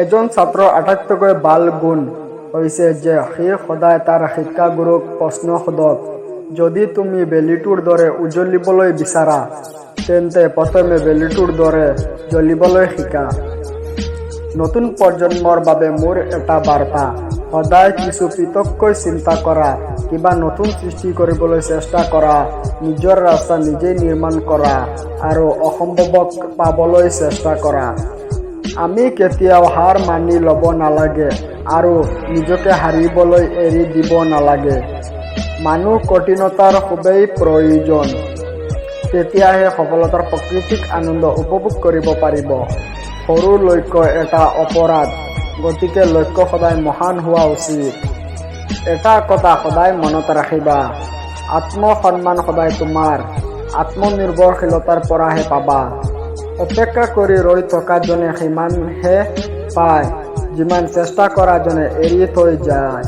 এজন ছাত্ৰৰ আটাইতকৈ ভাল গুণ হৈছে যে সি সদায় তাৰ শিক্ষাগুৰুক প্ৰশ্ন সোধক। যদি তুমি বেলিটোৰ দৰে উজ্বলিবলৈ বিচাৰা, তেন্তে প্ৰথমে বেলিটোৰ দৰে জ্বলিবলৈ শিকা। নতুন প্ৰজন্মৰ বাবে মোৰ এটা বাৰ্তা, সদায় কিছু পৃথককৈ চিন্তা কৰা, কিবা নতুন সৃষ্টি কৰিবলৈ চেষ্টা কৰা, নিজৰ ৰাস্তা নিজেই নিৰ্মাণ কৰা আৰু অসম্ভৱক পাবলৈ চেষ্টা কৰা। আমি কেতিয়াও হাৰ মানি ল'ব নালাগে আৰু নিজকে হাৰিবলৈ এৰি দিব নালাগে। মানুহ কঠিনতাৰ খুবেই প্ৰয়োজন, তেতিয়াহে সফলতাৰ প্ৰাকৃতিক আনন্দ উপভোগ কৰিব পাৰিব। সৰু লক্ষ্য এটা অপৰাধ, গতিকে লক্ষ্য সদায় মহান হোৱা উচিত। এটা কথা সদায় মনত ৰাখিবা, আত্মসন্মান সদায় তোমাৰ আত্মনিৰ্ভৰশীলতাৰ পৰাহে পাবা। অপেক্ষা কৰি ৰৈ থকাজনে সিমানহে পায়, যিমান চেষ্টা কৰাজনে এৰি থৈ যায়।